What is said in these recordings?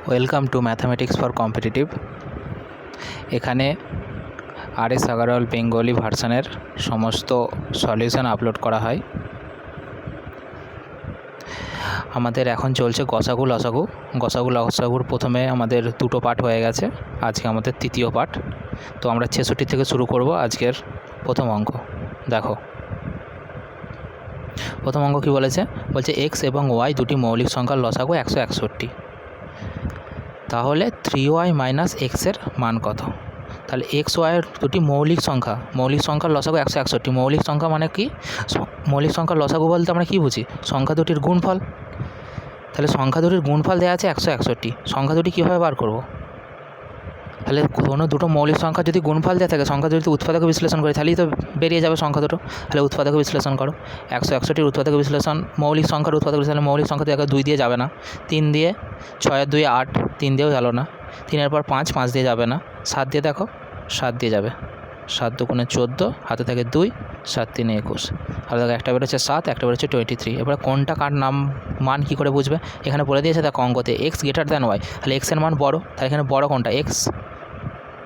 Welcome to mathematics for competitive. এখানে RS Agarwal Bengali ভার্সানের সমস্ত solution upload করা হয়। আমাদের এখন চলছে গসাগু লসাগুর প্রথমে আমাদের দুটো পার্ট হয়ে গেছে, আজকে আমাদের তৃতীয় পার্ট। তো আমরা 66 থেকে শুরু করব আজকের প্রথম অঙ্ক। দেখো প্রথম অঙ্ক কী বলেছে, বলছে এক্স এবং ওয়াই দুটি মৌলিক সংখ্যার লসাগু 161। তাহলে 3y মাইনাস এক্সের মান কত? তাহলে এক্স ওয়াইয়ের দুটি মৌলিক সংখ্যার লসাগু 161। মৌলিক সংখ্যা মানে কি? মৌলিক সংখ্যার লসাগু বলতে আমরা কী বুঝি? সংখ্যা দুটির গুণফল। তাহলে সংখ্যা দুটির গুণফল দেওয়া আছে 161। সংখ্যা দুটি কীভাবে বার করব? তাহলে কোনো দুটো মৌলিক সংখ্যা যদি গুণফল দেওয়া থাকে, সংখ্যা যদি উৎপাদক বিশ্লেষণ করি তাহলেই তো বেরিয়ে যাবে সংখ্যা দুটো। তাহলে উৎপাদক বিশ্লেষণ করো। 161 উৎপাদক বিশ্লেষণ, মৌলিক সংখ্যার উৎপাদক বিশ্লেষণ। মৌলিক সংখ্যা তো 2 দিয়ে যাবে না, 3 দিয়ে, 6 2 8, 3 দিয়েও গেল না, 3-এর পর 5 দিয়ে যাবে না, 7 দিয়ে দেখো, 7 দিয়ে যাবে। 7 দুগুণে 14, হাতে থাকে 2, 7 3 21। আর দেখো একটা বেরোচ্ছে 7, একটা বেরোচ্ছে 23। এবার কোনটা কার মান কী করে বুঝবে? এখানে বলে দিয়েছে দেখো অঙ্কতে এক্স গ্রেটার দ্যান ওয়াই, তাহলে এক্সের মান বড়, তাহলে এখানে বড় কোনটা? এক্স।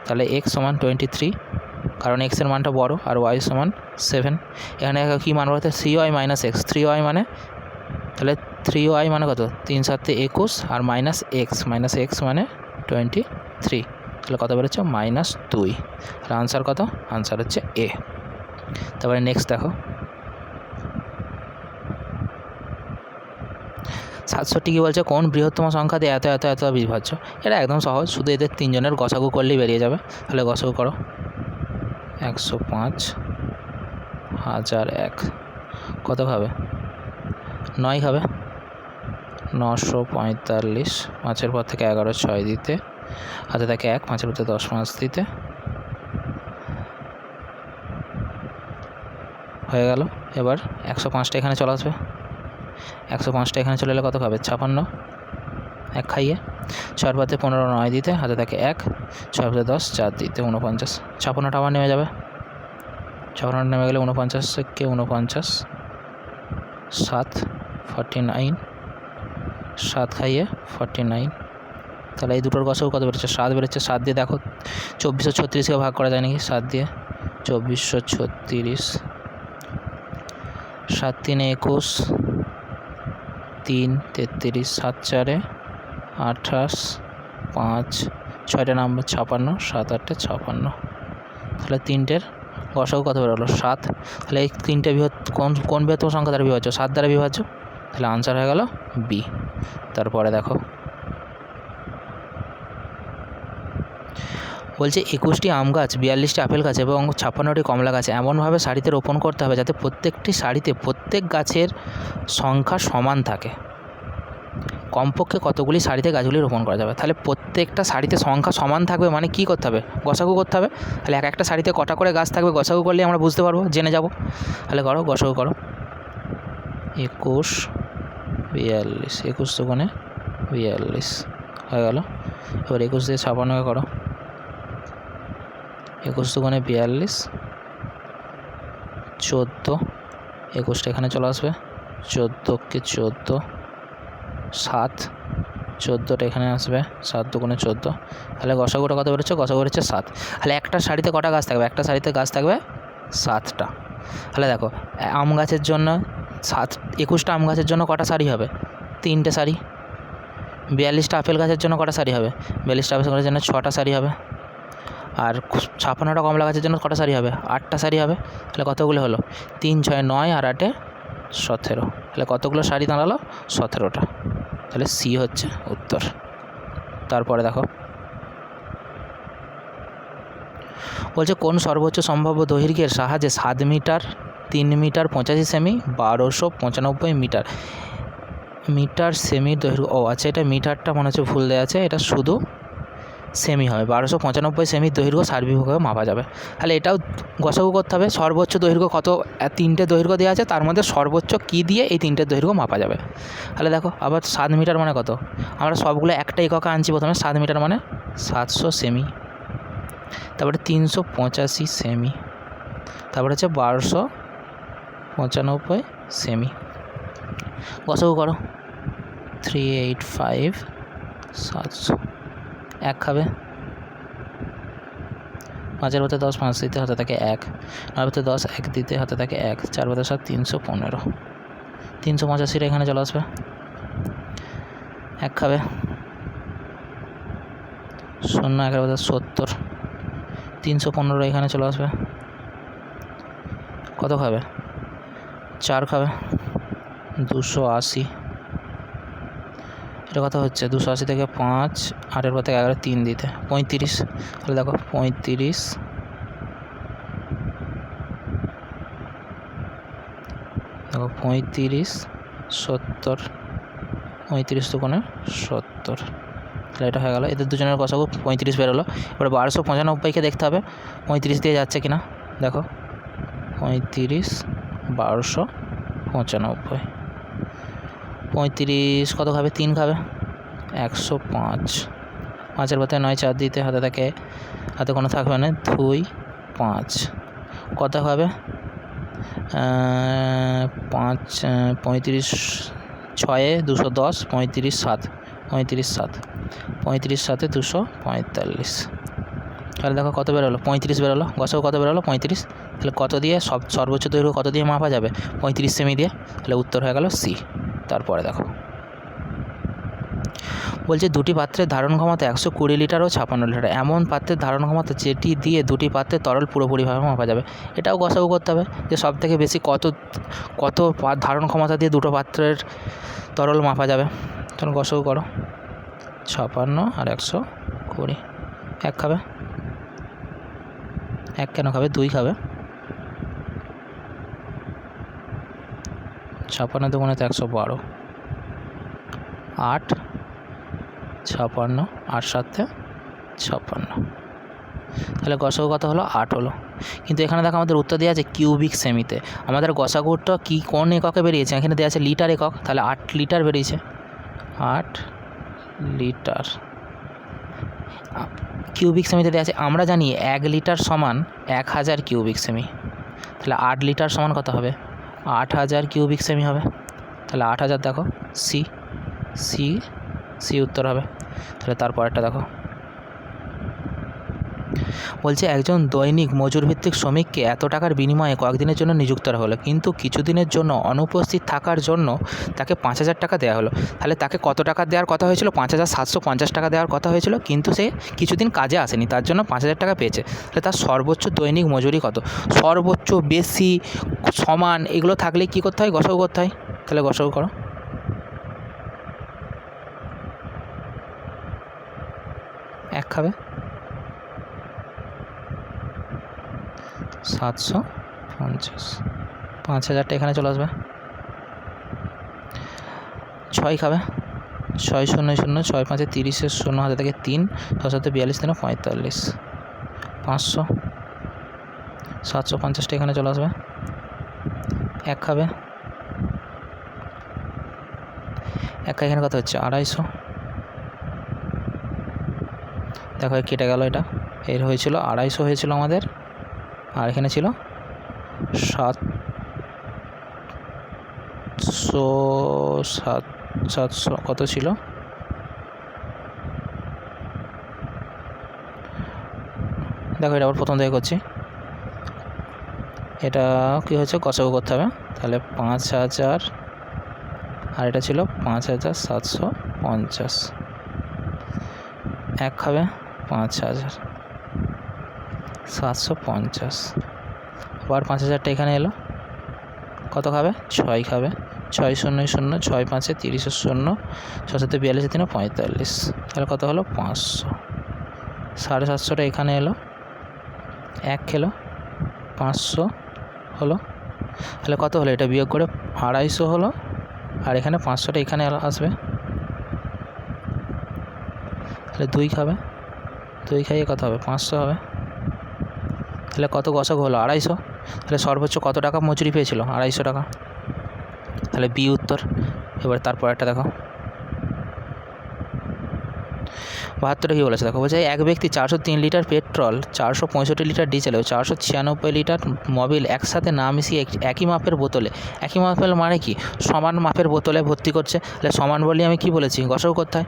তাহলে এক্স সমান 23, কারণ এক্সের মানটা বড়, আর ওয়াই সমান 7। এখানে কী মান বলতে 3y মাইনাস এক্স, 3y মানে, তাহলে 3y মানে কত? 3 7 21 আর মাইনাস এক্স মানে 23। তাহলে কত বেরোচ্ছে? -2। তাহলে আনসার কত? আনসার হচ্ছে এ। তারপরে নেক্সট দেখো 67 কী বলছে, কোন বৃহত্তম সংখ্যা দিয়ে এত এত এত বিভাজ্য? এটা একদম সহজ, শুধু এদের তিনজনের গসাগু করলেই বেরিয়ে যাবে। তাহলে গসাগু করো। 105 1001 কত খাবে? 9 খাবে। 945, 5-এর পর থেকে 11 6 দিতে, হাতে থাকে 1, 5-এর পর থেকে 10 5 দিতে, হয়ে গেল। এবার 105টা এখানে চলে আসবে, 105টা এখানে চলে এলে কত খাবে? 56, 1 খাইয়ে। 6-এর পর থেকে 15 9 দিতে, হাতে থাকে 1, 6 পর 10 4 দিতে, 49। 56টা আবার নেমে যাবে, 56টা নেমে গেলে 49 থেকে 49, 7 49, 7 খাইয়ে 49। তাহলে এই দুটোর গসাগু কত বেরোচ্ছে? 7 বেরোচ্ছে। 7 দিয়ে দেখো 2436কে ভাগ করা যায় নাকি? 7 দিয়ে 2436, 7 3 21, 3 33, 7 4 28, 5 6টা নাম্বার 56, 7 8 56। তাহলে তিনটের গসাগু কত বেরোলো? 7। তাহলে এই তিনটে কোন বৃহত্তম সংখ্যা দ্বারা বিভাজ্য? 7 দ্বারা বিভাজ্য। তাহলে আনসার হয়ে গেল বি। তারপরে দেখো বলছে 21টি আম গাছ, 42টি আপেল গাছ এবং 56টি কমলা গাছ এমনভাবে সারিতে রোপণ করতে হবে যাতে প্রত্যেকটি সারিতে প্রত্যেক গাছের সংখ্যা সমান থাকে। কমপক্ষে কতগুলি সারিতে গাছগুলি রোপণ করা যাবে? তাহলে প্রত্যেকটা সারিতে সংখ্যা সমান থাকবে মানে কী করতে হবে? গসাগু করতে হবে। তাহলে একটা সারিতে কটা করে গাছ থাকবে গসাগু করলে আমরা বুঝতে পারবো, জেনে যাব। তাহলে করো, গসাগু করো। 21 42, 21 দুগুণে 42 হয়ে গেল। এবার 21 দিয়ে 56কে করো। 21 দুগুণে 42, 14, 21টা এখানে চলে আসবে, 14কে 14, 7, 14টা এখানে আসবে, 7 দুগুণে 14। তাহলে গসাগুটা কত বেরোচ্ছে? গসাগু বেরোচ্ছে 7। তাহলে একটা সারিতে কটা গাছ থাকবে? একটা সারিতে গাছ থাকবে 7টা। তাহলে দেখো আম গাছের জন্য 21টা আম গাছের জন্য কটা সারি হবে? 3টে সারি। 42টা আপেল গাছের জন্য কটা সারি হবে? 42টা আপেল গাছের জন্য 6টা সারি হবে। আর 56টা কমলা গাছের জন্য কটা সারি হবে? 8টা সারি হবে। তাহলে কতগুলো হলো? 3 6 9 আর 8 17। তাহলে কতগুলো সারি দাঁড়ালো? 17টা। তাহলে সি হচ্ছে উত্তর। তারপরে দেখো বলছে কোন সর্বোচ্চ সম্ভাব্য দৈর্ঘ্যের সাহায্যে 7 মিটার 3 মিটার 85 সেমি 1295 মিটার সেমি দৈর্ঘ্য, ও আচ্ছা এটা মিটারটা মনে হচ্ছে ভুল দেওয়া আছে, এটা শুধু সেমি হবে। 1295 সেমি দৈর্ঘ্য সার্বিকভাবে মাপা যাবে। তাহলে এটাও গসাগু করতে হবে। সর্বোচ্চ দৈর্ঘ্য কত? 3টে দৈর্ঘ্য দেওয়া আছে, তার মধ্যে সর্বোচ্চ কী দিয়ে এই 3টের দৈর্ঘ্য মাপা যাবে? তাহলে দেখো আবার 7 মিটার মানে কত? আমরা সবগুলো একটা এককে আনছি প্রথমে। 7 মিটার মানে 700 সেমি, তারপরে 385 সেমি, তারপরে হচ্ছে 1295 সেমি। গসাগু করো। 385 700, 1 খাবে, 5 × 10 5 দিতে হাতে থাকে 1, 9 × 10 1 দিতে হাতে থাকে 1, 4 × 7 315, 385 এখানে চলে আসবে, 1 খাবে, 0 1 × 70, 315 এখানে চলে আসবে, কত খাবে, 4 খাবে, 280, এটা কথা হচ্ছে 280 থেকে 5 8 এর পর থেকে 11 3 দিতে 35, তাহলে দেখো 35, দেখো 35 70, 35 দুগুণে 70, তাহলে এটা হয়ে গেল। এদের দুজনের গসাগু 35 বেরোলো। এবার 1295কে দেখতে হবে 35 দিয়ে যাচ্ছে কিনা, দেখো 35 1295, 35 কত খাবে, 3 খাবে, 105, 5 এর পথে 9 4 দিতে হাতে থাকে, হাতে কোনো থাকবে না, 2 5, কত খাবে, 5 35 6 210, 35 7, 35 7, 35 7 245, তাহলে দেখো কত বেরোলো, 35 বেরোলো। গসাগু কত বেরোলো, 35, তাহলে কত দিয়ে সর্বোচ্চ দৈর্ঘ্য কত দিয়ে মাপা যাবে, 35 সেমি দিয়ে, তাহলে উত্তর হয়ে গেল সি। তারপরে দেখো বলছে দুটি পাত্রের ধারণ ক্ষমতা 120 লিটার ও 56 লিটার, এমন পাত্রের ধারণ ক্ষমতা যেটি দিয়ে দুটি পাত্রের তরল পুরোপুরিভাবে মাপা যাবে। এটাও গসাগু করতে হবে যে সব থেকে বেশি কত ধারণ ক্ষমতা দিয়ে দুটো পাত্রের তরল মাপা যাবে। তখন গসাগু করো, 56 আর 120, 1 খাবে, 1 কেন খাবে, 2 খাবে, 56 দুগুণে 112, 8 56, 8 7 56, তাহলে গসাগু কত হলো, 8 হলো। কিন্তু এখানে দেখো আমাদের উত্তর দেওয়া আছে কিউবিক সেমিতে, আমাদের গসাগুটা কি কোন এককে বেরিয়েছে, এখানে দেওয়া আছে লিটার একক, তাহলে 8 লিটার বেরিয়েছে, 8 লিটার। কিউবিক সেমিতে দেওয়া আছে, আমরা জানি 1 লিটার সমান 1000 কিউবিক সেমি, তাহলে 8 লিটার সমান কত হবে, 8000 কিউবিক সেমি হবে, তাহলে 8000 দেখো সি সি সি উত্তর হবে। তাহলে তারপরেরটা দেখো বলছে একজন দৈনিক মজুরভিত্তিক শ্রমিককে এত টাকার বিনিময়ে কয়েকদিনের জন্য নিযুক্ত করা হলো, কিন্তু কিছুদিনের জন্য অনুপস্থিত থাকার জন্য তাকে 5000 টাকা দেওয়া হলো। তাহলে তাকে কত টাকা দেওয়ার কথা হয়েছিল, 5750 টাকা দেওয়ার কথা হয়েছিল, কিন্তু সে কিছুদিন কাজে আসেনি, তার জন্য 5000 টাকা পেয়েছে। তাহলে তার সর্বোচ্চ দৈনিক মজুরি কত, সর্বোচ্চ, বেশি, সমান, এগুলো থাকলে কী করতে হয়, গসাগু করতে হয়। তাহলে গসাগু করো, 1 খাবে, 750, 5000টা এখানে চলে আসবে, 6 খাবে, 6 0 0, 6 5 30, 0 হাতে থেকে 3, 6 7 42, 3 45, 500, 750টা এখানে চলে আসবে, 1 খাবে, 1 এখানে কত হচ্ছে, 250, দেখো কেটে গেল, এটা এর হয়েছিল 250 হয়েছিল আমাদের, আর এখানে ছিল 700 কত ছিল, দেখো এটা আবার প্রথম থেকে করছি, এটা কী হচ্ছে, গসাগু করতে হবে। তাহলে 5000 আর এটা ছিল 5750, 1 খাবে, 5750, আবার 5000টা এখানে এলো, কত খাবে, 6 খাবে, 6 0 0, 6 5 30, 0 6 7 42, 3 45, তাহলে কত হলো, 500, 750টা এখানে এলো, 1 খেলো, 500 হলো, তাহলে কত হলো, এটা বিয়োগ করে 250 হলো, আর এখানে 500টা এখানে আসবে, তাহলে 2 খাবে, 2 খাইয়ে কত হবে, 500 হবে। তাহলে কত গসাগু হলো, 250, তাহলে সর্বোচ্চ কত টাকা মজুরি পেয়েছিল, 250 টাকা, তাহলে বি উত্তর। এবার তারপর একটা দেখো 72 কী বলেছে, দেখো বলছে এক ব্যক্তি 403 লিটার পেট্রোল, 465 লিটার ডিজেল ও 496 লিটার মোবিল একসাথে না মিশিয়ে একই মাপের বোতলে, একই মাপের মানে কি, সমান মাপের বোতলে ভর্তি করছে। তাহলে সমান বলি আমি কি বলেছি, গসাগু করতে হয়,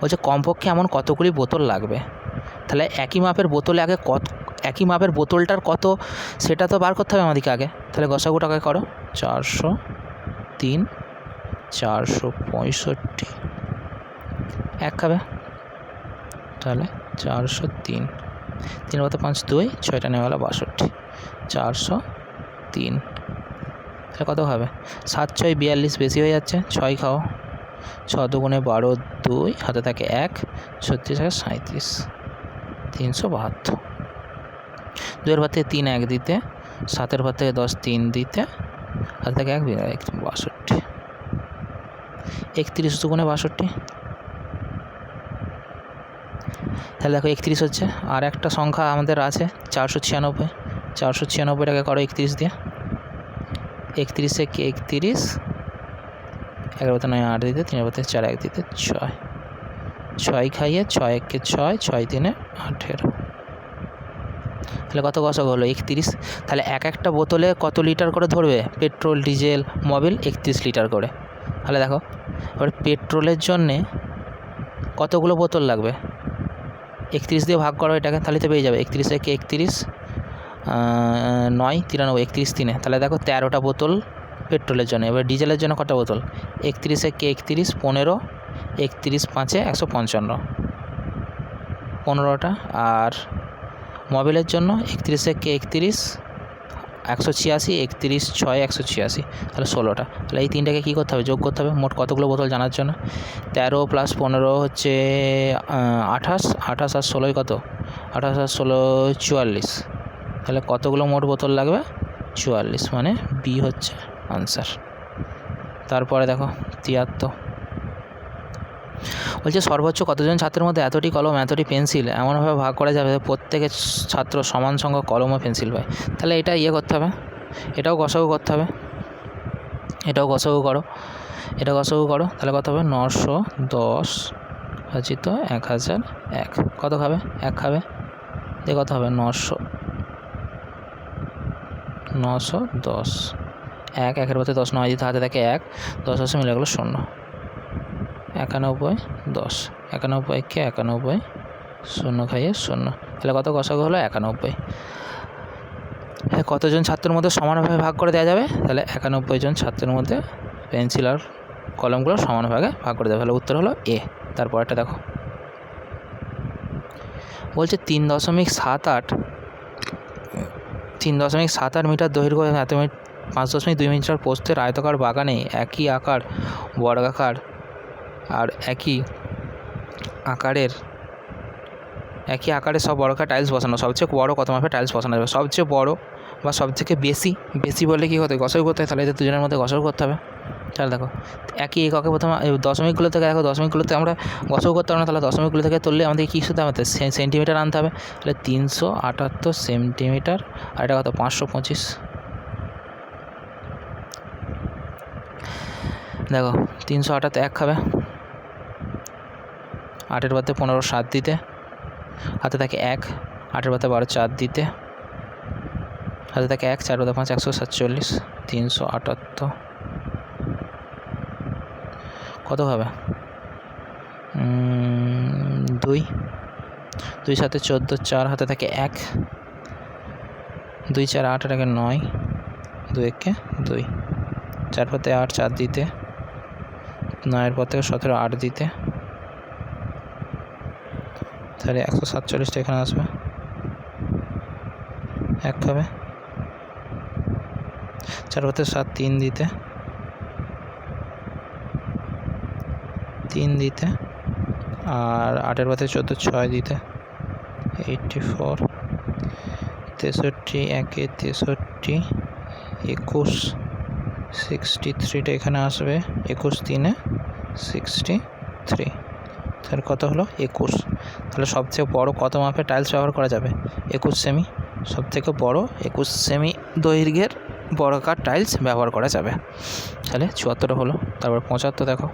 বলছে কমপক্ষে এমন কতগুলি বোতল লাগবে। তাহলে একই মাপের বোতলে আগে একই মাপের বোতলটার কত সেটা তো বার করতে হবে আমাদেরকে আগে। তাহলে গসাগুটাকে করো, 403 465 এক খাবে, তাহলে 403, 3 × 5 2, 6টা নেওয়া গেলো 62, 403। তাহলে কত হবে? 7 6 42, বেশি হয়ে যাচ্ছে, 6 খাও, 6 2 12 2, হাতে থাকে 1, 36 আর 37, 372। 2-এর ঘর থেকে 3 1 দিতে, 7-এর ঘর থেকে 10 3 দিতে, হাতে থাকে 1 62, 31 2 62। তাহলে দেখো 31 হচ্ছে। আর একটা সংখ্যা আমাদের আছে 496, 496টাকে করো 31 দিয়ে, 31 কে 31, 11 9 8 দিতে, 3 4 1 দিতে 6, 6 খাইয়ে 6 1 কে 6, 6 3 18। তাহলে কত গসাগু হলো? 31। তাহলে একটা বোতলে কত লিটার করে ধরবে? পেট্রোল ডিজেল মোবিল 31 লিটার করে। তাহলে দেখো এবার পেট্রোলের জন্যে কতগুলো বোতল লাগবে? 31 দিয়ে ভাগ করো এটাকে, তাহলে তো পেয়ে যাবে 31 কে 31, 9 93, 31 3, তাহলে দেখো 13টা বোতল পেট্রোলের জন্য। এবার ডিজেলের জন্য কটা বোতল? 31 কে 31 15, 31 5 155, 15টা। আর মোবিলের জন্য 31 কে 31 186, 31 6 186, তাহলে 16টা। তাহলে এই তিনটাকে কী করতে হবে? যোগ করতে হবে। মোট কতগুলো বোতল জানার জন্য 13 + 15 হচ্ছে 28, 28 আর 16 কত? 28 আর 16 44। তাহলে কতগুলো মোট বোতল লাগবে? 44, মানে বি হচ্ছে আনসার। তারপরে দেখো 73, বলছে সর্বোচ্চ কতজন ছাত্রের মধ্যে এতটি কলম এতটি পেন্সিল এমনভাবে ভাগ করা যাবে প্রত্যেকের ছাত্র সমান সংখ্যক কলম ও পেন্সিল পায়। তাহলে এটা করতে হবে, এটাও গসাগু করতে হবে, এটাও গসাগু করো, এটা গসাগু করো। তাহলে কত হবে? 910 ভাজিত 1001, কত খাবে? 1 খাবে। এ কত হবে? 910, 1 1-এর মধ্যে 10 9 দিতে, হাতে থাকে 1, 10 10 মিলে গেলো 0, 91 10, 91 কে 91, 0 খাইয়ে 0। তাহলে কত গসাগু হলো? 91। কতজন ছাত্রের মধ্যে সমানভাবে ভাগ করে দেওয়া যাবে? তাহলে 91 জন ছাত্রের মধ্যে পেন্সিল আর কলমগুলো সমানভাবে ভাগ করে দেবে। তাহলে উত্তর হলো এ। তারপরটা দেখো, বলছে 3.78 মিটার দৈর্ঘ্য, 5.2 মিটার প্রস্থের আয়তাকার বাগানে একই বর্গাকার আর একই আকারের সব বর্গাকার টাইলস বসানো। সবচেয়ে বড় কত মাপের টাইলস বসানো যাবে? সবচেয়ে বড় বা সবথেকে বেশি বললে কী হতে? গসাগু করতে হয়। তাহলে এদের দুজনের মধ্যে গসাগু করতে হবে। তাহলে দেখো একই এককে প্রথমে দশমিকগুলো থেকে দেখো, দশমিকগুলোতে আমরা গসাগু করতে হবে না। তাহলে দশমিকগুলো থেকে তুললে আমাদের কী শুধু আমাদের সেন্টিমিটার আনতে হবে। তাহলে 378 সেন্টিমিটার, আর এটা কত? 525। দেখো 378 1 খাবে, 8-এর বাদে 15 7 দিতে, হাতে থাকে 1, 8-এর বাদে 12 4 দিতে, হাতে থাকে 1, 4 বাদে 5 147, 378 কত হবে? 2 2 7 14, 4 হাতে থাকে 1, 2 4 8 টাকে 9, 2 1 2, 4 পাতে 8 4 দিতে, 9-এর পর থেকে 17 8 দিতে, তাহলে 147টা এখানে আসবে। 1 খাবে, 4 পাতে 7 3 দিতে, 3 দিতে, আর 8-এর পাতে 14 6 দিতে, 84, 63 1 63, 21 63টা এখানে আসবে, 21 3 63, তাহলে কত হলো? 21। তাহলে সবথেকে বড় কত মাপের টাইলস ব্যবহার করা যাবে? 21 সেমি। সবথেকে বড় 21 সেমি দৈর্ঘ্যের বর্গাকার টাইলস ব্যবহার করা যাবে। তাহলে 74 হলো। তারপর 75 দেখো,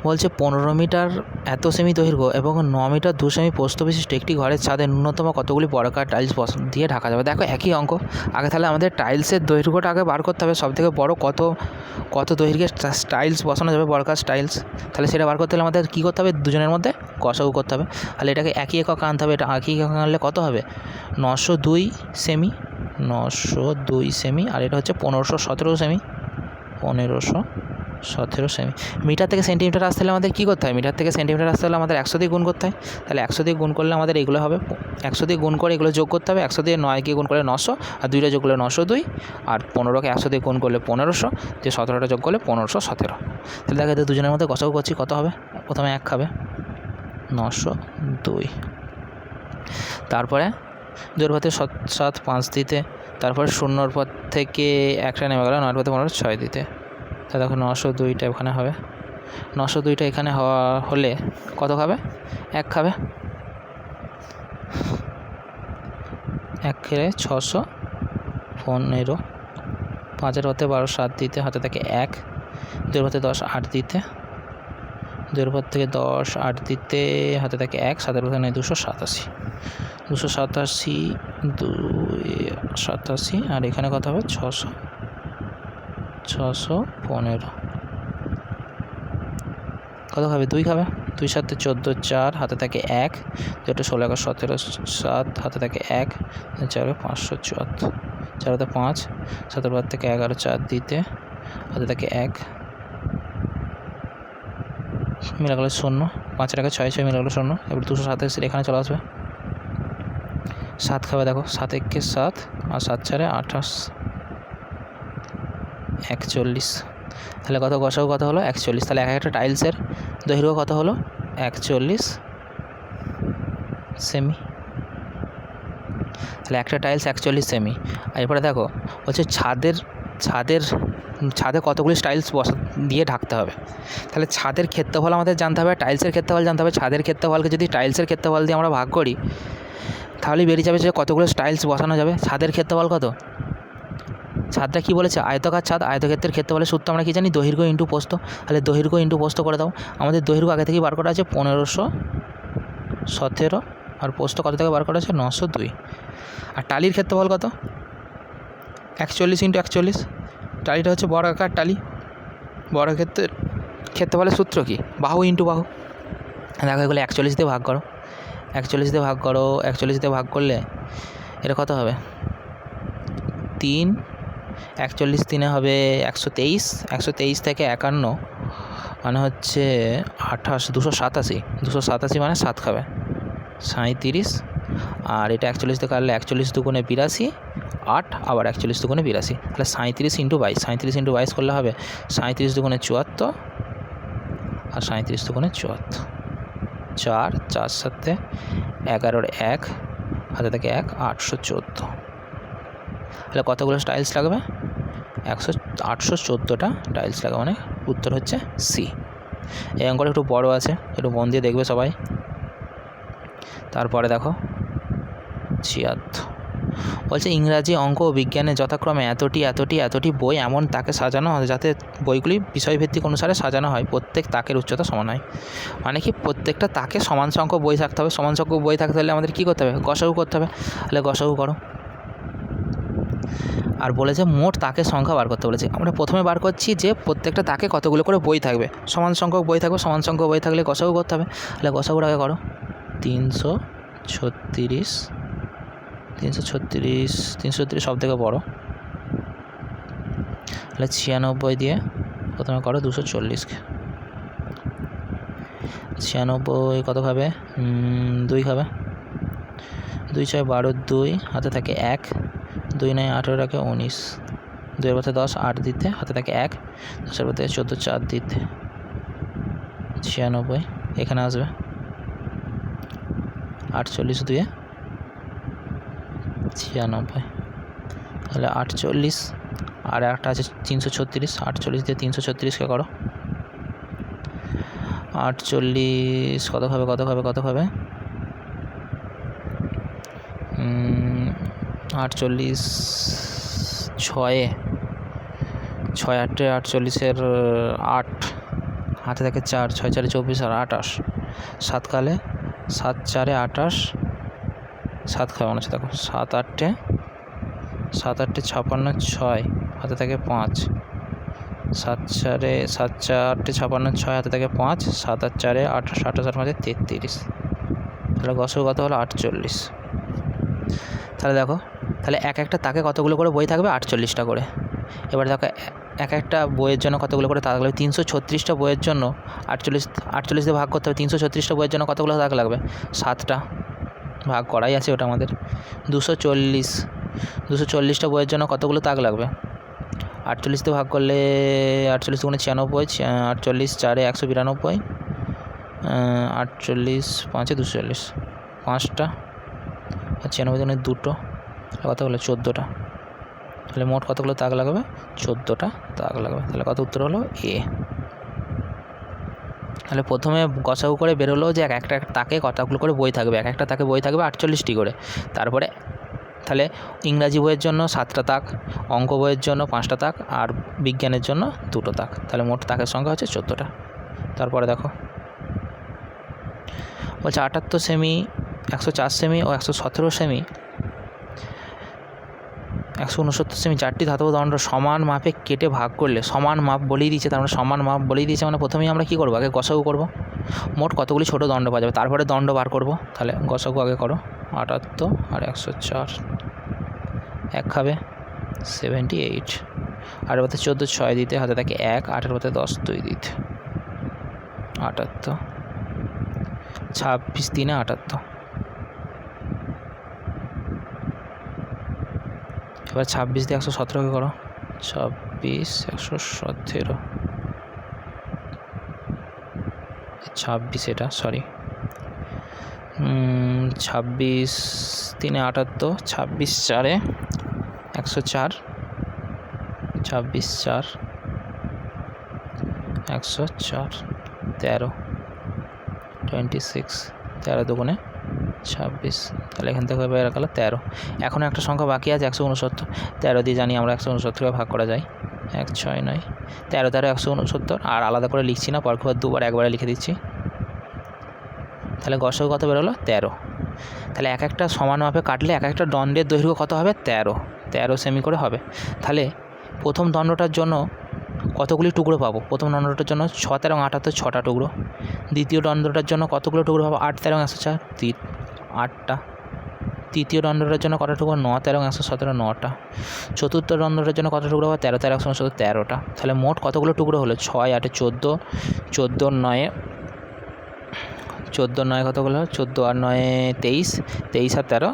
বলছে 15 মিটার এত সেমি দৈর্ঘ্য এবং 9 মিটার 2 সেমি প্রস্থ বিশিষ্ট একটি ঘরের ছাদে ন্যূনতম কতগুলি বর্গাকার টাইলস দিয়ে ঢাকা যাবে। দেখো একই অঙ্ক। আগে তাহলে আমাদের টাইলসের দৈর্ঘ্যটা আগে বার করতে হবে, সবথেকে বড় কত দৈর্ঘ্যের টাইলস বসানো যাবে, বর্গাকার টাইলস। তাহলে সেটা বার করতে হলে আমাদের কী করতে হবে, দুজনের মধ্যে গসাগু করতে হবে। তাহলে এটাকে একই একক আনতে হবে। এটা একই একক আনলে কত হবে, 902 সেমি, 902 সেমি, আর এটা হচ্ছে 1517 সেমি, 1517 সেমি। মিটার থেকে সেন্টিমিটার আসতে হলে আমাদের কী করতে হয়, মিটার থেকে সেন্টিমিটার আসতে হলে আমাদের 100 দিয়ে গুণ করতে হয়। তাহলে 100 দিয়ে গুণ করলে আমাদের এগুলো হবে, 100 দিয়ে গুণ করে এগুলো যোগ করতে হবে। 100 দিয়ে 9কে গুণ করলে 900, আর 2টা যোগ করলে 902, আর 15কে 100 দিয়ে গুণ করলে 1500, দিয়ে 17টা যোগ করলে 1517। তাহলে দেখো এদের দুজনের মধ্যে গসাগু করছি, কত হবে, প্রথমে 1 খাবে, 902। তারপরে 2 পথে 7 5 দিতে, তারপরে 0 পর থেকে 1টা নেমে গেল, 9 পথে 15 6 দিতে। তা দেখো 902টা ওখানে হবে, 902টা এখানে হলে কত খাবে, 1 খাবে, 1 খেলে 615, 5-এর পথে 12 7 দিতে, হাতে থাকে 1, 2 পথে 10 8 দিতে, 2 পথ থেকে 10 8 দিতে, হাতে থাকে 1, 7-এর পথে নেই 287, 287 আর এখানে কত হবে, 615। কত খাবে, 2 খাবে, 2 7 14 4, হাতে থাকে 1, 2 16 11 17 7, হাতে থাকে 1, 4 574, 4 হাতে 5, 7 পর থেকে 11 4 দিতে, হাতে থাকে 1, মিলা গেল 0, 5 টাকা 6 6 মিলা গেল 0। এবার 287 এখানে চলে আসবে, 7 খাবে, দেখো 7 1 7 আর 7 4 28, 41। তাহলে কত গসাগু কত হলো, 41। তাহলে একটা টাইলসের দৈর্ঘ্য কত হলো, 41 সেমি। তাহলে একটা টাইলস 41 সেমি। আর এরপরে দেখো বলছে ছাদে কতগুলি টাইলস দিয়ে ঢাকতে হবে। তাহলে ছাদের ক্ষেত্রফল আমাদের জানতে হবে, টাইলসের ক্ষেত্রফল জানতে হবে। ছাদের ক্ষেত্রফলকে যদি টাইলসের ক্ষেত্রফল দিয়ে আমরা ভাগ করি তাহলেই বেরিয়ে যাবে যে কতগুলো টাইলস বসানো যাবে। ছাদের ক্ষেত্রফল কত, ছাদটা কী বলেছে, আয়তকার ছাদ, আয়তক্ষেত্রের ক্ষেত্রফলের সূত্র আমরা কী জানি, দৈর্ঘ্য ইন্টু প্রস্থ। তাহলে দৈর্ঘ্য ইন্টু প্রস্থ করে দাও। আমাদের দৈর্ঘ্য আগে থেকেই বার করা আছে 1517, আর প্রস্থ কত থেকে বার করা আছে, 902। আর টালির ক্ষেত্রফল কত, 41 ইন্টু 41। টালিটা হচ্ছে বর্গাকার টালি, বর্গক্ষেত্রের ক্ষেত্রফলের সূত্র কি, বাহু ইন্টু বাহু। দেখো এগুলো 41 দিয়ে ভাগ করো, 41 দিয়ে ভাগ করো, 41 দিয়ে ভাগ করলে এটা কত হবে, 3, 41 3 হবে 123, 123 থেকে 51 মানে হচ্ছে 28, 287 মানে 7 খাবে, 37। আর এটা 41 দিয়ে কাটলে 41 দুগুণে 82, 8 আবার 41 দুগুণে 82। তাহলে 37 ইন্টু 22, 37 ইন্টু 22 করলে হবে 37 দুগুণে 74, আর 37 দুগুণে 74, 4 4 7 11 1, হাতে থাকে 1, 814। তাহলে কতগুলো টাইলস লাগবে, 814টা টাইলস লাগবে, মানে উত্তর হচ্ছে সি। এই অঙ্কটা একটু বড় আছে, একটু মন দিয়ে দেখবে সবাই। তারপরে দেখো 76 বলছে ইংরাজি, অঙ্ক ও বিজ্ঞানে যথাক্রমে এতটি বই এমন তাকে সাজানো হয় যাতে বইগুলি বিষয়ভিত্তিক অনুসারে সাজানো হয়, প্রত্যেক তাকের উচ্চতা সমান হয়। মানে কি, প্রত্যেকটা তাকে সমান সংখ্যক বই থাকতে হবে। সমান সংখ্যক বই থাকতে হলে আমাদের কী করতে হবে, গসাগু করতে হবে। তাহলে গসাগু করো। আর বলেছে মোট তাকের সংখ্যা বার করতে বলেছে। আমরা প্রথমে বার করছি যে প্রত্যেকটা তাকে কতগুলো করে বই থাকবে, সমান সংখ্যক বই থাকবে। সমান সংখ্যক বই থাকলে গসাগু করতে হবে। তাহলে গসাগুর আগে করো, 336 সব থেকে বড়। তাহলে 96 দিয়ে প্রথমে করো 240কে, 96 কত খাবে, 2 খাবে, 2 6 12 2, হাতে থাকে 1, 2 9 18 রাখে 19, 2-এর পথে 10 8 দিতে, হাতে থাকে 1, 10-এর পথে 14 4 দিতে, 96 এখানে আসবে, 48 2-এ 96। তাহলে 48 আর একটা আছে 336, 48 দিয়ে 336কে করো, 48 কত খাবে 48 6 8 48-এর 8, হাতে থাকে 4, 6 4 24 আর 28, 7 কালে 7 4 28, 7 খাবে মনে হচ্ছে, দেখো 7 8 56 6, হাতে থাকে 5, 7 4 56 6, হাতে থাকে 5, 7 আর 4 28, 28 আর 5 33, তাহলে গসাগু কত হলো 48। তাহলে দেখো, তাহলে এক একটা তাকে কতগুলো করে বই থাকবে, 48টা করে। এবার দেখো এক একটা বইয়ের জন্য কতগুলো করে তাক লাগবে, 336টা বইয়ের জন্য 48 দিয়ে ভাগ করতে হবে। 336টা বইয়ের জন্য কতগুলো তাক লাগবে, 7টা, ভাগ করাই আছে ওটা আমাদের। 240টা বইয়ের জন্য কতগুলো তাক লাগবে, 48 দিয়ে ভাগ করলে 48 গুণে 96, 48 4 192, 48 5 240, 5টা, আর 96 গুণে 2টো, কত হলো 14টা। তাহলে মোট কতগুলো তাক লাগবে, 14টা তাক লাগবে। তাহলে কত উত্তর হলো এ। তাহলে প্রথমে গসাগু করে বেরোলো যে এক একটা তাকে কতগুলো করে বই থাকবে, এক একটা তাকে বই থাকবে 48টি করে। তারপরে তাহলে ইংরাজি বইয়ের জন্য 7টা তাক, অঙ্ক বইয়ের জন্য 5টা তাক, আর বিজ্ঞানের জন্য 2টো তাক। তাহলে মোট তাকের সংখ্যা হচ্ছে 14টা। তারপরে দেখো বলছে 78 সেমি, 104 সেমি ও 117 সেমি, 169 সেমি 4টি ধাতব দণ্ড সমান মাপে কেটে ভাগ করলে, সমান মাপ বলেই দিয়েছে, তার মানে সমান মাপ বলেই দিয়েছে, মানে প্রথমেই আমরা কী করবো, আগে গসাগু করবো, মোট কতগুলি ছোটো দণ্ড পাওয়া যাবে, তারপরে দণ্ড বার করবো। তাহলে গসাগু আগে করো, 78 আর 104, 1 খাবে 78, 8 বাতে 14 6 দিতে, হাতে থাকে 1, 8 বাতে 10 2 দিতে, 78, 26 3 78। এবার 26 দিয়ে 117কে করো, 26 117, 26 এটা সরি, 26 3 78, 26 4 104, 26 4 104, 13 26, 13 দুগুণে 26, তাহলে এখান থেকে বের গেল 13। এখনও একটা সংখ্যা বাকি আছে 169, 13 দিয়ে জানি আমরা 169কে ভাগ করা যায়, 1 6 9, 13 13 169, আর আলাদা করে লিখছি না, পরপর দুবার একবারে লিখে দিচ্ছি। তাহলে গসাগু কত বেরোলো 13। তাহলে এক একটা সমান মাপে কাটলে এক একটা দণ্ডের দৈর্ঘ্য কত হবে, 13 সেমি করে হবে। তাহলে প্রথম দণ্ডটার জন্য কতগুলি টুকরো পাবো, প্রথম দণ্ডটার জন্য 6 13 78, 6টা টুকরো। দ্বিতীয় দণ্ডটার জন্য কতগুলো টুকরো পাবো, 8 13 104, 8টা। তৃতীয় দণ্ডটার জন্য কত টুকরো, 9 13 117, 9টা। চতুর্থ দণ্ডটার জন্য কত টুকরো পাবো, 13 13 117, 13টা। তাহলে মোট কতগুলো টুকরো হলো, 6 8 14, 14 9, 14 9 কতগুলো, 14 আর 9 23, 23 আর 13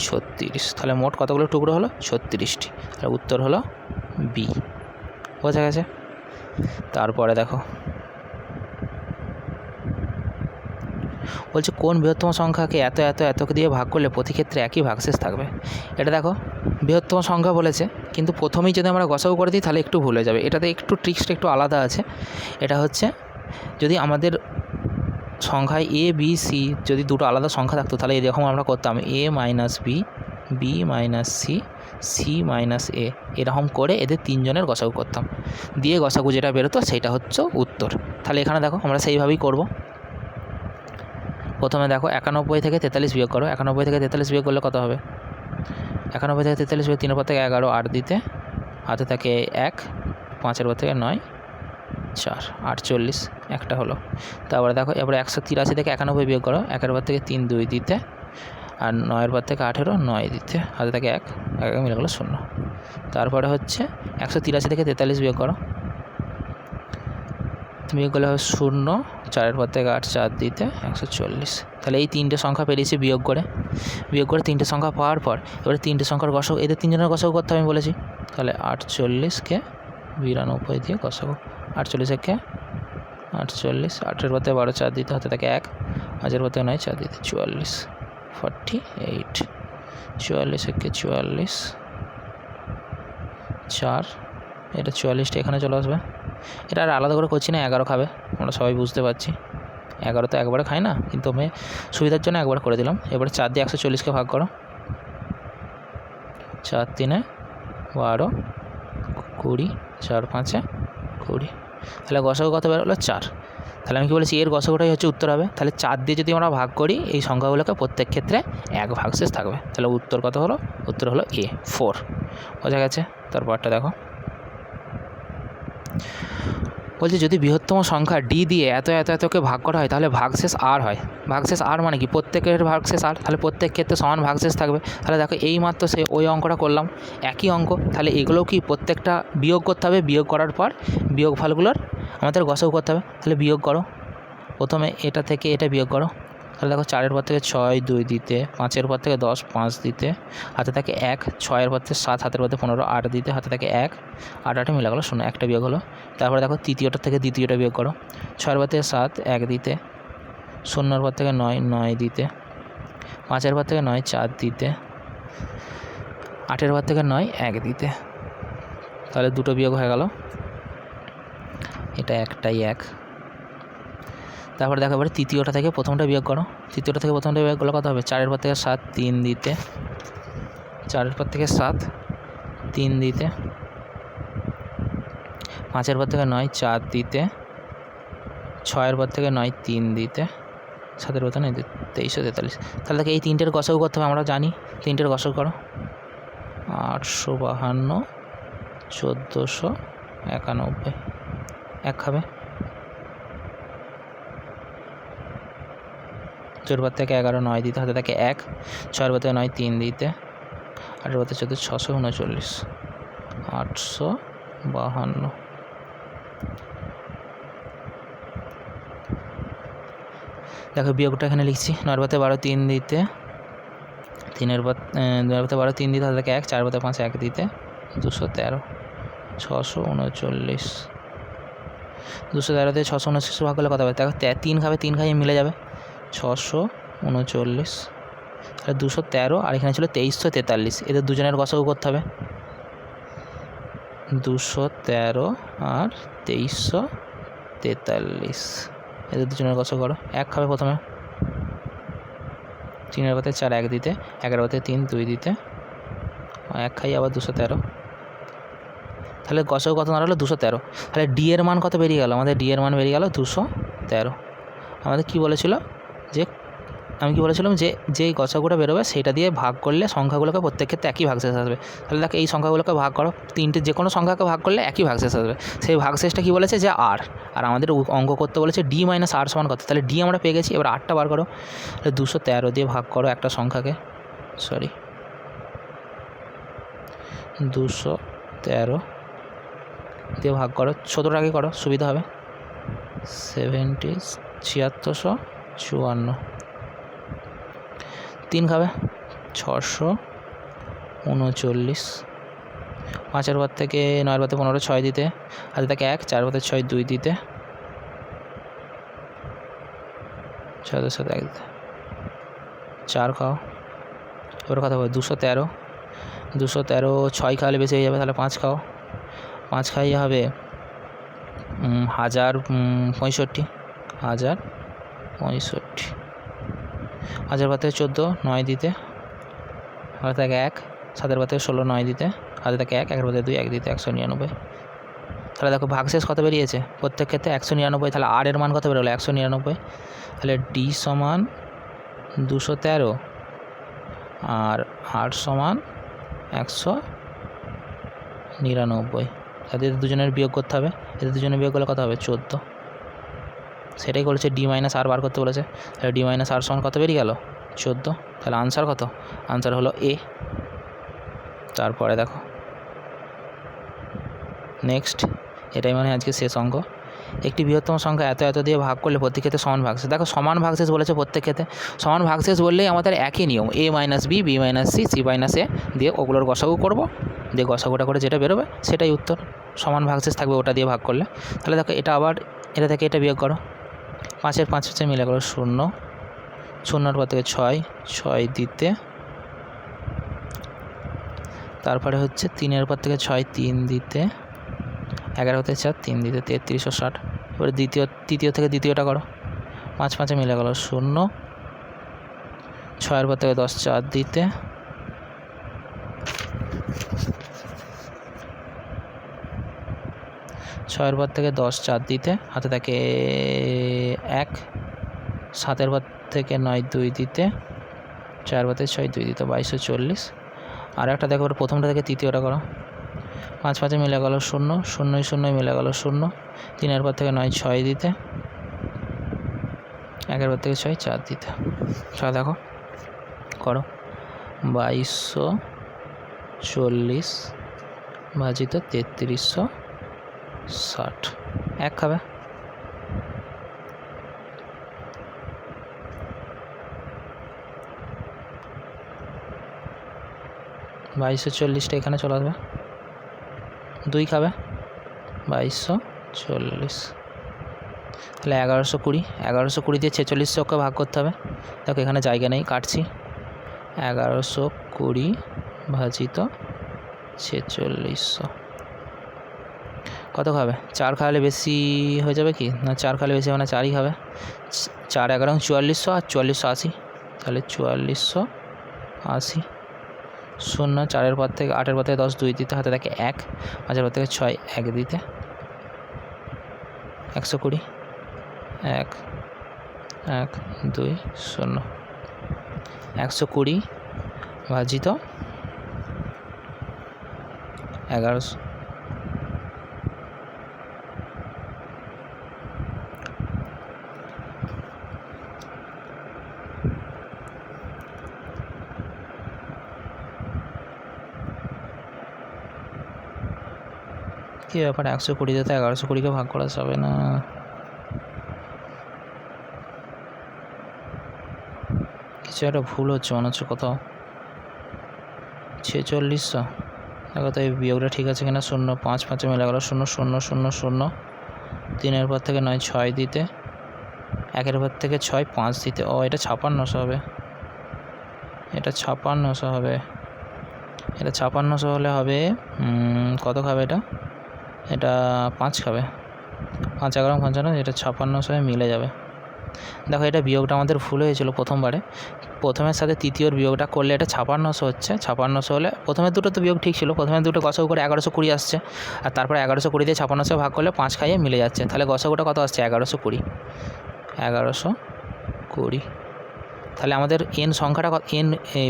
36। তাহলে মোট কতগুলো টুকরো হলো, 36টি। তাহলে উত্তর হলো বি। বোঝা গেছে। তারপরে দেখো বলছে কোন বৃহত্তম সংখ্যাকে এত এত এতকে দিয়ে ভাগ করলে প্রতি ক্ষেত্রে একই ভাগশেষ থাকবে। এটা দেখো বৃহত্তম সংখ্যা বলেছে, কিন্তু প্রথমেই যদি আমরা গসাগু করে দিই তাহলে একটু ভুল হয়ে যাবে। এটাতে একটু ট্রিক্সটা একটু আলাদা আছে। এটা হচ্ছে যদি আমাদের সংখ্যায় এ বি সি যদি দুটো আলাদা সংখ্যা থাকতো তাহলে এরকম আমরা করতাম A minus B, B minus C, C minus A, এরকম করে এদের তিনজনের গসাগু করতাম, দিয়ে গসাগু যেটা বেরোতো সেটা হচ্ছে উত্তর। তাহলে এখানে দেখো আমরা সেইভাবেই করব। প্রথমে দেখো 91 থেকে 43 বিয়োগ করো, 91 থেকে 43 বিয়োগ করলে কত হবে, 91 থেকে 43 বিয়োগ 3 পর থেকে 11, 8 দিতে, হাতে থাকে 1, 5 পর থেকে 9 4, 48, একটা হলো। তারপরে দেখো এবারে 183 থেকে 91 বিয়োগ করো, 1 পর থেকে 3 2 দিতে, আর 9 পর থেকে 18 9 দিতে, হাতে থাকে 1 1 মিলে গেলো 0। তারপরে হচ্ছে 183 থেকে 43 বিয়োগ করো, বিয়োগ করলে হবে 0, 4 পর থেকে 8 4 দিতে 140। তাহলে এই তিনটে সংখ্যা পেরিয়েছি বিয়োগ করে তিনটে সংখ্যা পাওয়ার পর এবারে তিনটে সংখ্যার গসাগু, এদের তিনজনের গসাগু করতে আমি বলেছি। তাহলে 48কে 92 দিয়ে গসাগু, 48 48, 8 পর থেকে 12 4 দিতে, হাতে থাকে 1, 5 পর থেকে 9 4 দিতে 44, 48, 44 44 4, এটা 44টা এখানে চলে আসবে। এটা আর আলাদা করে করছি না, 11 খাবে, আমরা সবাই বুঝতে পারছি। 11 তো একবারে খাই না, কিন্তু আমি সুবিধার জন্য একবার করে দিলাম। এবারে 4 দিয়ে 140কে ভাগ করো, 4 3 12 20, 4 5 20, তাহলে গসাগু কত বেরোলো 4। তাহলে আমি কি বলেছি এর গসাগুটাই হচ্ছে উত্তর হবে। তাহলে 4 দিয়ে যদি আমরা ভাগ করি এই সংখ্যাগুলোকে প্রত্যেক ক্ষেত্রে 1 ভাগশেষ থাকবে। তাহলে উত্তর কত হলো? উত্তর হলো এ 4। বোঝা গেছে? তারপরটা দেখো, বলছে যদি বৃহত্তম সংখ্যা ডি দিয়ে এত এত এতকে ভাগ করা হয় তাহলে ভাগশেষ আর হয়। ভাগশেষ আর মানে কি? প্রত্যেকের ভাগশেষ আর, তাহলে প্রত্যেক ক্ষেত্রে সমান ভাগশেষ থাকবে। তাহলে দেখো এই মাত্র সে ওই অঙ্কটা করলাম, একই অঙ্ক। তাহলে এগুলোও কি প্রত্যেকটা বিয়োগ করতে হবে, বিয়োগ করার পর বিয়োগফলগুলোর আমাদের গসাগু করতে হবে। তাহলে বিয়োগ করো, প্রথমে এটা থেকে এটা বিয়োগ করো। তাহলে দেখো 4-এর পর থেকে 6 2 দিতে, 5-এর পর থেকে 10 5 দিতে, হাতে থাকে 1, 6-এর পর থেকে 7, হাতের পর থেকে 15 8 দিতে, হাতে থাকে 1, 8 8 মিলে গেলো 0, একটা বিয়োগ হলো। তারপরে দেখো তৃতীয়টা থেকে দ্বিতীয়টা বিয়োগ করো। 6-এর পর থেকে 7 1 দিতে, 0-এর পর থেকে 9 9 দিতে, 5-এর পর থেকে 9 4 দিতে, 8-এর পর থেকে 9 1 দিতে। তাহলে দুটো বিয়োগ হয়ে গেল, এটা একটাই 1। তারপরে দেখো এবারে তৃতীয়টা থেকে প্রথমটা বিয়োগ করো। তৃতীয়টা থেকে প্রথমটা বিয়োগ করলে কত হবে? 4-এর পর থেকে 7 3 দিতে, 4-এর পর থেকে 7 3 দিতে, 5-এর পর থেকে 9 4 দিতে, 6-এর পর থেকে 9 3 দিতে, 7-এর পর থেকে 9 2343। তাহলে দেখো এই তিনটের গসাগু করতে হবে, আমরা জানি। তিনটের গসাগু করো, 852 1491, 1 খাবে। 4-এর পর থেকে 11 9 দিতে, হাতে থাকে 1, 6-এর পর থেকে 9 3 দিতে, 8-এর পর থেকে 14 639, 852। দেখো বিয়োগটা এখানে লিখছি, 9-এর পর থেকে 12 3 দিতে, 9-এর পর থেকে 12 3 দিতে, হাতে থাকে 1, 4-এর পর থেকে 5 1 দিতে, 213 639। 213 থেকে 629 ভাগ করলে কত হবে? দেখো 3 খাবে, 3 খাইয়ে মিলে যাবে 639। তাহলে 213 আর এখানে ছিল 2343, এদের দুজনের গসাগু করতে হবে। 213 আর 2343, এদের দুজনের গসাগু করো। 1 খাবে প্রথমে, 3-এর পর থেকে 4 1 দিতে, 11-এর পর থেকে 3 2 দিতে, 1 খাই আবার 213। তাহলে গসাগু কত দাঁড়ালো? 213। তাহলে ডি এর মান কত বেরিয়ে গেল? আমাদের ডি এর মান বেরিয়ে গেল 213। আমাদের কি বলেছিল যে, আমি কি বলেছিলাম যে যেই গসাগুটা বেরোবে সেটা দিয়ে ভাগ করলে সংখ্যাগুলোকে প্রত্যেক ক্ষেত্রে একই ভাগশেষ আসবে। তাহলে দেখো এই সংখ্যাগুলোকে ভাগ করো, তিনটে যে কোনো সংখ্যাকে ভাগ করলে একই ভাগশেষ আসবে। সেই ভাগশেষটা কি বলেছে? যে আর আমাদের অঙ্ক করতে বলেছে ডি মাইনাস আর সমান কত। তাহলে ডি আমরা পেয়ে গেছি, এবার আরটা বার করো। তাহলে 213 দিয়ে ভাগ করো একটা সংখ্যাকে, 213 দিয়ে ভাগ করো, 17টাকে করো, সুবিধা হবে। 7654। 3 খাবে, 639। 5-এর পর থেকে 9-এর পর থেকে 15 6 দিতে, হাতে থাকে 1, 4-এর পর থেকে 6 2 দিতে, 6-এর সাথে 1 দিতে, 4 খাও। এবার কথা বলবো 213 6 খাওয়ালে বেশি হয়ে যাবে, তাহলে 5 খাও। 5 খাইয়ে হবে 1065। 5-এর পর থেকে 14 9 দিতে, হাতে থাকে 1, 7-এর পর থেকে 16 9 দিতে, হাতে থাকে 1, 1-এর পর থেকে 2 1 দিতে, 199। তাহলে দেখো ভাগশেষ কত বেরিয়েছে? প্রত্যেক ক্ষেত্রে 199। তাহলে আর এর মান কত বেরোলো? 199। তাহলে ডি সমান 213 আর আর সমান 199। তাদের দুজনের বিয়োগ করতে হবে, এদের দুজনের বিয়োগ করলে কত হবে? 14। সেটাই বলেছে ডি মাইনাস আর বার করতে বলেছে। তাহলে ডি মাইনাস আর সমান কত বেরিয়ে গেল? 14। তাহলে আনসার কত? আনসার হলো এ। তারপরে দেখো নেক্সট, এটাই মানে আজকে শেষ অঙ্ক। একটি বৃহত্তম সংখ্যা এত এত দিয়ে ভাগ করলে প্রত্যেক ক্ষেত্রে সমান ভাগশেষ। দেখো সমান ভাগশেষ বলেছে প্রত্যেক ক্ষেত্রে, সমান ভাগশেষ বললেই আমাদের একই নিয়ম, A minus B, B minus C, C minus A দিয়ে ওগুলোর গসাগু করবো, দিয়ে গসাগুটা করে যেটা বেরোবে সেটাই উত্তর। সমান ভাগশেষ থাকবে ওটা দিয়ে ভাগ করলে। তাহলে দেখো এটা আবার এটা থেকে এটা বিয়োগ করো, 5-এর 5 হচ্ছে মিলে করো 0, 0-এর পর থেকে 6 6 দিতে, তারপরে হচ্ছে 3-এর পর থেকে 6 3 দিতে, 11 হতে 4 3 দিতে, 3360। এবারে তৃতীয় থেকে দ্বিতীয়টা করো, 5 5-এ মিলে গেল 0, 6-এর পর থেকে 10 4 দিতে, 6 6-এর পর থেকে 10 4 দিতে, হাতে থাকে 1, 7-এর পর থেকে 9 2 দিতে, 4 পর থেকে 6 2 দিতে, 2240। আর একটা দেখো প্রথমটা থেকে তৃতীয়টা করো, 5 5 মিলে গেল 0, 0 0 মিলে গেল 0, 3-এর পর থেকে 9 6 দিতে, 1-এর পর থেকে 6 4 দিতে। সব দেখো করো, 2240 ভাজিত 3360, 1 খাবে। $2240টা এখানে চলে আসবে, 2 খাবে, 2240, তাহলে 1120, 1120 দিয়ে 4600কে ভাগ করতে হবে। দেখো এখানে জায়গা নেই, কাটছি, 1120 ভাজিত 4600 কত খাবে? 4 খাওয়ালে বেশি হয়ে যাবে কি না? 4 খাওয়ালে বেশি হবে না, 4ই খাবে। 4 11 4400 আর 4480, তাহলে 4480। 0 4-এর পর থেকে 8-এর পর থেকে 10 2 দিতে, হাতে থাকে 1, 5-এর পর থেকে 6 1 দিতে, 120, 1 1 2 0, 120 ভাজিত 1100। কী ব্যাপার, 120 তো 1120কে ভাগ করা যাবে না? কিছু একটা ভুল হচ্ছে মনে হচ্ছে কোথাও। 4600, দেখো তো এই বিয়োগটা ঠিক আছে কিনা। 0 5 5 মিলে গেল 0 0 0 0, 3-এর পর থেকে 9 6 দিতে, 1-এর পর থেকে 6 5 দিতে। ও এটা 5600 হবে, এটা 5600 হবে, এটা 5600 হলে হবে কত খাবে এটা? এটা 5 খাবে, 5 11 55, এটা 5600 মিলে যাবে। দেখো এটা বিয়োগটা আমাদের ভুল হয়েছিল প্রথমবারে, প্রথমের সাথে তৃতীয়র বিয়োগটা করলে এটা 5600 হচ্ছে। 5600 হলে প্রথমের দুটো তো বিয়োগ ঠিক ছিল, প্রথমের দুটো গসাগু করে 1120 আসছে, আর তারপরে 1120 দিয়ে 5600 ভাগ করলে 5 খাইয়ে মিলে যাচ্ছে। তাহলে গসাগুটা কত আসছে? 1120, 1120। তাহলে আমাদের এন সংখ্যাটা এন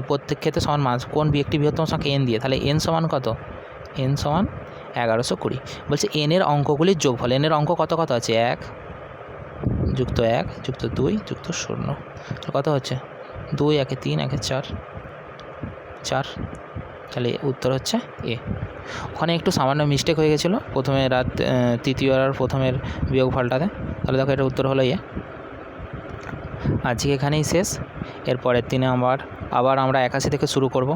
প্রত্যেক ক্ষেত্রে সমান মান, কোন একটি বৃহত্তম সংখ্যা এন দিয়ে, তাহলে এন সমান কত? এন সমান 1120। বলছে এনের অঙ্কগুলির যোগফল, এনের অঙ্ক কত কত আছে? 1 যুক্ত 1 যুক্ত 2 যুক্ত 0, কত হচ্ছে? 2 1 3 1 4 4, তাহলে উত্তর হচ্ছে এ। ওখানে একটু সামান্য মিস্টেক হয়ে গেছিলো প্রথমে তৃতীয় আর প্রথমের বিয়োগফলটাতে। তাহলে দেখো এটা উত্তর হলো এ। আজকে এখানেই শেষ, এরপরের দিনে আবার আমরা 81 থেকে শুরু করব।